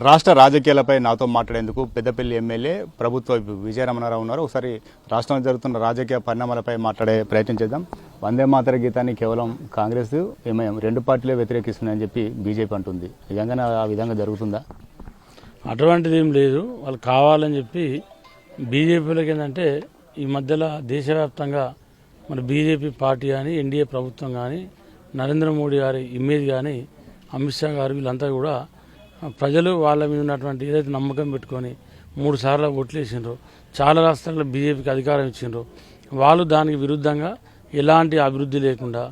రాష్ట్ర రాజకీయాలపై నాతో మాట్లాడేందుకు పెద్దపల్లి ఎమ్మెల్యే ప్రభుత్వ విజయరమణారావు ఉన్నారు. ఒకసారి రాష్ట్రంలో జరుగుతున్న రాజకీయ పరిణామాలపై మాట్లాడే ప్రయత్నం చేద్దాం. వందే మాతర గీతాన్ని కేవలం కాంగ్రెస్ ఎంఐఎం రెండు పార్టీలే వ్యతిరేకిస్తున్నాయని చెప్పి బీజేపీ అంటుంది. నిజంగానే ఆ విధంగా జరుగుతుందా? అటువంటిది ఏం లేదు. వాళ్ళు కావాలని చెప్పి బీజేపీలోకి ఏంటంటే ఈ మధ్యలో దేశవ్యాప్తంగా మన బీజేపీ పార్టీ కానీ ఎన్డీఏ ప్రభుత్వం కానీ నరేంద్ర మోడీ గారి ఇమేజ్ కానీ అమిత్ షా గారు వీళ్ళంతా కూడా ప్రజలు వాళ్ళ మీద ఉన్నటువంటి ఏదైతే నమ్మకం పెట్టుకొని 3 సార్లు ఓట్లు వేసిండ్రో, చాలా రాష్ట్రాల్లో బీజేపీకి అధికారం ఇచ్చిండ్రో, వాళ్ళు దానికి విరుద్ధంగా ఎలాంటి అభివృద్ధి లేకుండా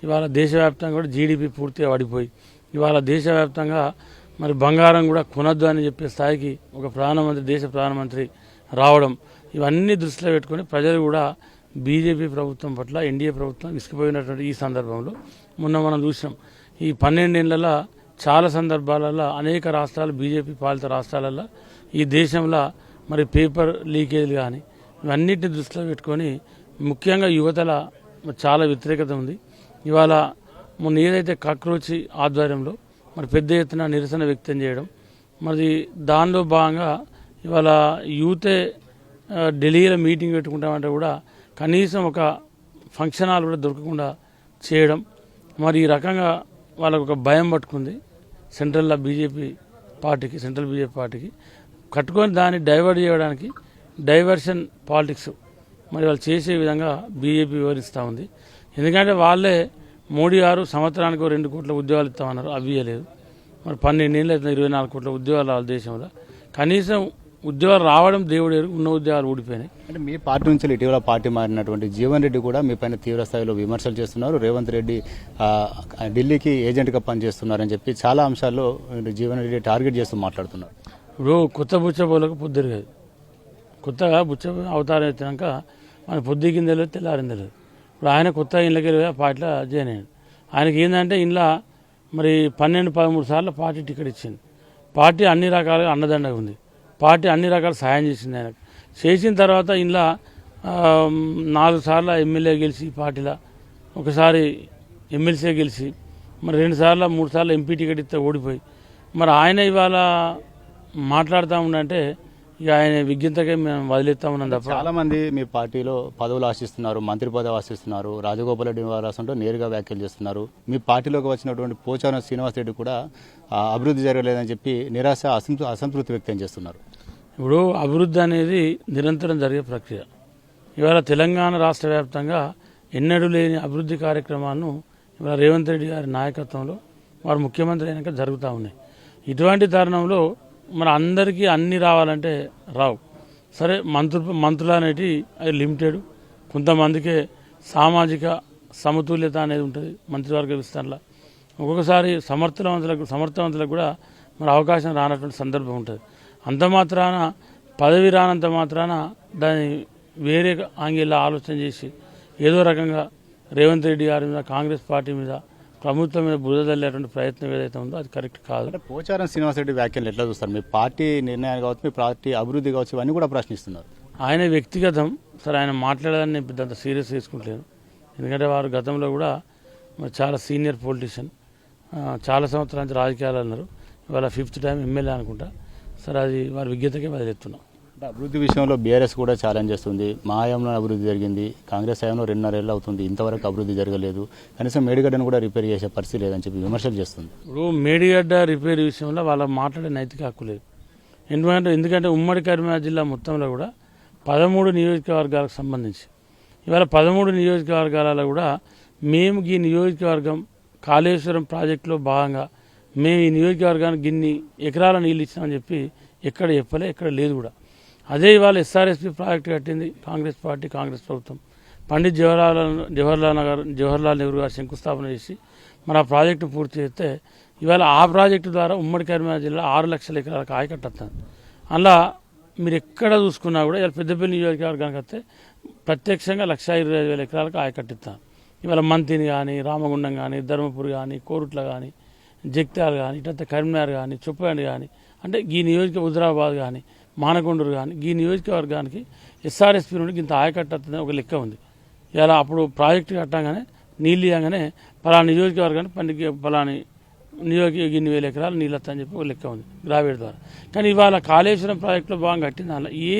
ఇవాళ దేశవ్యాప్తంగా కూడా జీడిపి పూర్తిగా పడిపోయి ఇవాళ దేశవ్యాప్తంగా మరి బంగారం కూడా కొనొద్దు అని చెప్పే స్థాయికి ఒక దేశ ప్రధానమంత్రి రావడం, ఇవన్నీ దృష్టిలో పెట్టుకొని ప్రజలు కూడా బీజేపీ ప్రభుత్వం పట్ల ఎన్డీఏ ప్రభుత్వం విసిగిపోయినటువంటి ఈ సందర్భంలో మొన్న మనం చూసినాం. ఈ 12 ఏళ్లలో చాలా సందర్భాలలో అనేక రాష్ట్రాలు బీజేపీ పాలిత రాష్ట్రాలలో ఈ దేశంలో మరి పేపర్ లీకేజీలు కానీ ఇవన్నిటిని దృష్టిలో పెట్టుకొని ముఖ్యంగా యువతల చాలా వ్యతిరేకత ఉంది. ఇవాళ మొన్న ఏదైతే కాక్రోచి ఆధ్వర్యంలో మరి పెద్ద ఎత్తున నిరసన వ్యక్తం చేయడం, మరి దానిలో భాగంగా ఇవాళ యూతే ఢిల్లీలో మీటింగ్ పెట్టుకుంటామంటే కూడా కనీసం ఒక ఫంక్షన్ హాల్ కూడా దొరకకుండా చేయడం, మరి ఈ రకంగా వాళ్ళకు ఒక భయం పట్టుకుంది సెంట్రల్ బీజేపీ పార్టీకి కట్టుకొని దాన్ని డైవర్ట్ చేయడానికి డైవర్షన్ పాలిటిక్స్ మరి వాళ్ళు చేసే విధంగా బీజేపీ వివరిస్తూ ఉంది. ఎందుకంటే వాళ్ళే మోడీ గారు సంవత్సరానికి 2 కోట్ల ఉద్యోగాలు ఇస్తామన్నారు, అవి ఇవ్వలేదు. మరి 12 ఏళ్ళు అయితే 24 కోట్ల ఉద్యోగాలు వాళ్ళ దేశంలో కనీసం ఉద్యోగాలు రావడం దేవుడు ఉన్న ఉద్యోగాలు ఊడిపోయినాయి. అంటే మీ పార్టీ నుంచి ఇటీవల పార్టీ మారినటువంటి జీవన్ రెడ్డి కూడా మీ పైన తీవ్ర స్థాయిలో విమర్శలు చేస్తున్నారు. రేవంత్ రెడ్డి ఢిల్లీకి ఏజెంట్గా పనిచేస్తున్నారని చెప్పి చాలా అంశాల్లో జీవన్ రెడ్డి టార్గెట్ చేస్తూ మాట్లాడుతున్నారు. ఇప్పుడు కొత్త బుచ్చబోలకు పొద్దురు కాదు, కొత్తగా బుచ్చ అవతారం ఎత్తినాక మన పొద్దు కిందలేదు తెల్లారిందలేదు. ఇప్పుడు ఆయన కొత్త ఇళ్ళకి వెళ్ళి పార్టీలో జాయిన్ అయ్యాడు. ఆయనకి ఏంటంటే ఇంట్లో మరి 12-13 సార్లు పార్టీ టికెట్ ఇచ్చింది. పార్టీ అన్ని రకాలుగా అండదండగా ఉంది. పార్టీ అన్ని రకాల సాయం చేసింది. ఆయనకు చేసిన తర్వాత ఇంట్లో 4 సార్లు ఎమ్మెల్యే గెలిచి పార్టీలో, ఒకసారి ఎమ్మెల్సీ గెలిచి మరి 2 సార్లు 3 సార్లు ఎంపీ టికెట్ ఇస్తే ఓడిపోయి మరి ఆయన ఇవాళ మాట్లాడుతూ ఉండంటే ఇక ఆయన విజ్ఞతకే మేము వదిలేస్తా ఉన్నాం తప్ప. చాలా మంది మీ పార్టీలో పదవులు ఆశిస్తున్నారు, మంత్రి పదవి ఆశిస్తున్నారు. రాజగోపాల్ రెడ్డి వారాసంటూ నేరుగా వ్యాఖ్యలు చేస్తున్నారు. మీ పార్టీలోకి వచ్చినటువంటి పోచారం శ్రీనివాస్ రెడ్డి కూడా అభివృద్ధి జరగలేదని చెప్పి నిరాశ అసంతృప్తి వ్యక్తం చేస్తున్నారు. ఇప్పుడు అభివృద్ధి అనేది నిరంతరం జరిగే ప్రక్రియ. ఇవాళ తెలంగాణ రాష్ట్ర వ్యాప్తంగా ఎన్నడూ లేని అభివృద్ధి కార్యక్రమాలను ఇవాళ రేవంత్ రెడ్డి గారి నాయకత్వంలో వారు ముఖ్యమంత్రి అయినాక జరుగుతూ ఉన్నాయి. ఇటువంటి తరుణంలో మన అందరికీ అన్నీ రావాలంటే రావు. సరే మంత్రులు అనేటి అది లిమిటెడ్, కొంతమందికే సామాజిక సమతుల్యత అనేది ఉంటుంది మంత్రివర్గ విస్తరణలో. ఒక్కొక్కసారి సమర్థవంతులకు కూడా మరి అవకాశం రానటువంటి సందర్భం ఉంటుంది. అంత మాత్రాన పదవి రానంత మాత్రాన దాన్ని వేరే ఆంగిల్లో ఆలోచన చేసి ఏదో రకంగా రేవంత్ రెడ్డి గారి మీద కాంగ్రెస్ పార్టీ మీద ప్రభుత్వం మీద బురద తల్లేటువంటి ప్రయత్నం ఏదైతే ఉందో అది కరెక్ట్ కాదు. పోచారం శ్రీనివాసరెడ్డి వ్యాఖ్యలు ఎట్లా చూస్తారు? మీ పార్టీ నిర్ణయాలు కావచ్చు, మీ పార్టీ అభివృద్ధి కావచ్చు, ఇవన్నీ కూడా ప్రశ్నిస్తున్నారు. ఆయన వ్యక్తిగతం. సరే, ఆయన మాట్లాడేదాన్ని నేను పెద్దంత సీరియస్ తీసుకుంటలేను. ఎందుకంటే వారు గతంలో కూడా చాలా సీనియర్ పొలిటీషియన్, చాలా సంవత్సరాల నుంచి రాజకీయాలు అన్నారు. ఇవాళ 5th టైం ఎమ్మెల్యే అనుకుంటా. సరే, అది వారి విజ్ఞతకే వదిలేస్తున్నాం. అభివృద్ధి విషయంలో బీఆర్ఎస్ కూడా ఛాలెంజ్ చేస్తుంది. మా హయాంలో అభివృద్ధి జరిగింది, కాంగ్రెస్ హయాంలో 2.5 ఏళ్ళు అవుతుంది, ఇంతవరకు అభివృద్ధి జరగలేదు, కనీసం మేడిగడ్డను కూడా రిపేర్ చేసే పరిస్థితి లేదని చెప్పి విమర్శలు చేస్తుంది. ఇప్పుడు మేడిగడ్డ రిపేర్ విషయంలో వాళ్ళ మాట్లాడే నైతిక హక్కు లేదు. ఎందుకంటే ఉమ్మడి కరీంనగర్ జిల్లా మొత్తంలో కూడా 13 నియోజకవర్గాలకు సంబంధించి ఇవాళ 13 నియోజకవర్గాలలో కూడా మేము ఈ నియోజకవర్గం కాళేశ్వరం ప్రాజెక్టులో భాగంగా మేము ఈ నియోజకవర్గానికి గిన్ని ఎకరాల నీళ్ళు ఇచ్చినామని చెప్పి ఎక్కడ చెప్పలే, ఎక్కడ లేదు కూడా. అదే ఇవాళ ఎస్ఆర్ఎస్పీ ప్రాజెక్టు కట్టింది కాంగ్రెస్ పార్టీ, కాంగ్రెస్ ప్రభుత్వం. పండిత్ జవహర్లాల్ నెహ్రూ గారు శంకుస్థాపన చేసి మరి ఆ ప్రాజెక్టు పూర్తి చేస్తే ఇవాళ ఆ ప్రాజెక్టు ద్వారా ఉమ్మడి కరీంనగర్ జిల్లా 6 లక్షల ఎకరాలకు ఆయకట్టొస్తుంది. అలా మీరు ఎక్కడ చూసుకున్నా కూడా ఇవాళ పెద్దపల్లి నియోజకవర్గానికి వస్తే ప్రత్యక్షంగా 1,25,000 ఎకరాలకు ఆయకట్టిస్తాను. ఇవాళ మంతిని కానీ, రామగుండం కానీ, ధర్మపురి కానీ, కోరుట్ల కానీ, జగిత్యాల కానీ, ఇటంతా కరీంనగర్ కానీ, చొప్పండి కానీ, అంటే ఈ హుజరాబాద్ కానీ, మానకొండూరు కానీ ఈ నియోజకవర్గానికి ఎస్ఆర్ఎస్పీ నుండి ఇంత ఆయకట్టని ఒక లెక్క ఉంది. ఇలా అప్పుడు ప్రాజెక్టు కట్టగానే నీళ్ళు ఇవ్వగానే పలానా నియోజకవర్గానికి పలాని నియోజక ఇన్ని వేల ఎకరాలు నీళ్ళు వస్తాయని చెప్పి ఒక లెక్క ఉంది గ్రావేట్ ద్వారా. కానీ ఇవాళ కాళేశ్వరం ప్రాజెక్టులో భాగంగా కట్టిన దానిలో ఏ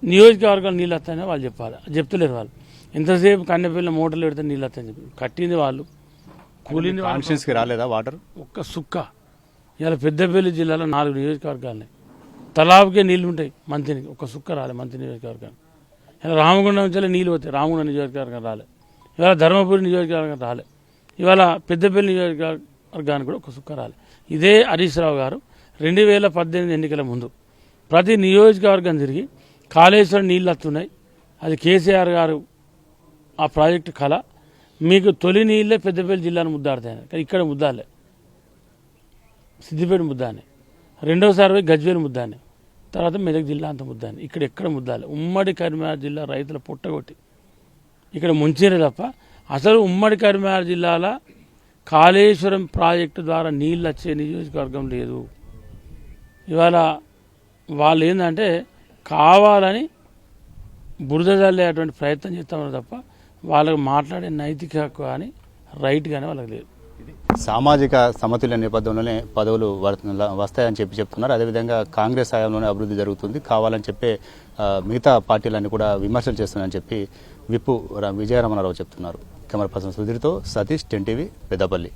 నియోజకవర్గాలు నీళ్ళు వస్తాయని వాళ్ళు చెప్పాలి, చెప్తలేరు వాళ్ళు. ఎంతసేపు కన్నెపిల్ల మోటార్లు పెడితే నీళ్ళు వస్తాయని చెప్పి కట్టింది వాళ్ళు, కూలింది వాళ్ళు. కాన్స్టిట్యూన్సీకి రాలేదా వాటర్? ఒక్క సుక్క. ఇలా పెద్దపల్లి జిల్లాలో 4 నియోజకవర్గాలున్నాయి, తలాపుకే నీళ్లు ఉంటాయి మంత్రికి, ఒక్క సుక్క రాలే మంత్రి నియోజకవర్గానికి. ఇలా రామగుండం నుంచి నీళ్ళు పోతాయి, రామగుండం నియోజకవర్గం రాలే. ఇవాళ ధర్మపురి నియోజకవర్గం రాలే. ఇవాళ పెద్దపల్లి నియోజకవర్గానికి కూడా ఒక సుక్క రాలే. ఇదే హరీష్ రావు గారు 2018 ఎన్నికల ముందు ప్రతి నియోజకవర్గం తిరిగి కాళేశ్వరం నీళ్ళు వస్తున్నాయి, అది కేసీఆర్ గారు ఆ ప్రాజెక్టు కళ, మీకు తొలి నీళ్ళే పెద్దపల్లి జిల్లాను ముద్దాడతాయి, కానీ ఇక్కడ ముద్దాలే. సిద్దిపేట ముద్దానే, రెండోసారి పోయి గజ్వేల్ ముద్దానే, తర్వాత మెదక్ జిల్లా అంత ముద్దానే, ఇక్కడ ఎక్కడ ముద్దాలే. ఉమ్మడి కరీంనగర్ జిల్లా రైతుల పుట్టగొట్టి ఇక్కడ ముంచేరే తప్ప అసలు ఉమ్మడి కరీంనగర్ జిల్లాల కాళేశ్వరం ప్రాజెక్టు ద్వారా నీళ్ళు వచ్చే నియోజకవర్గం లేదు. ఇవాళ వాళ్ళు ఏంటంటే కావాలని బురద జల్లేటువంటి ప్రయత్నం చేస్తామని తప్ప వాళ్ళకి మాట్లాడే నైతిక హక్కు కానీ రైట్ కానీ వాళ్ళకి లేదు. సామాజిక సమతుల్య నేపథ్యంలోనే పదవులు వస్తాయని చెప్తున్నారు. అదేవిధంగా కాంగ్రెస్ హయాంలోనే అభివృద్ధి జరుగుతుంది, కావాలని చెప్పే మిగతా పార్టీలన్నీ కూడా విమర్శలు చేస్తున్నాయని చెప్పి విప్పు విజయరమణారావు చెప్తున్నారు. కెమెరా పర్సన్ సుధీర్తో సతీష్, 10 టీవీ, పెద్దపల్లి.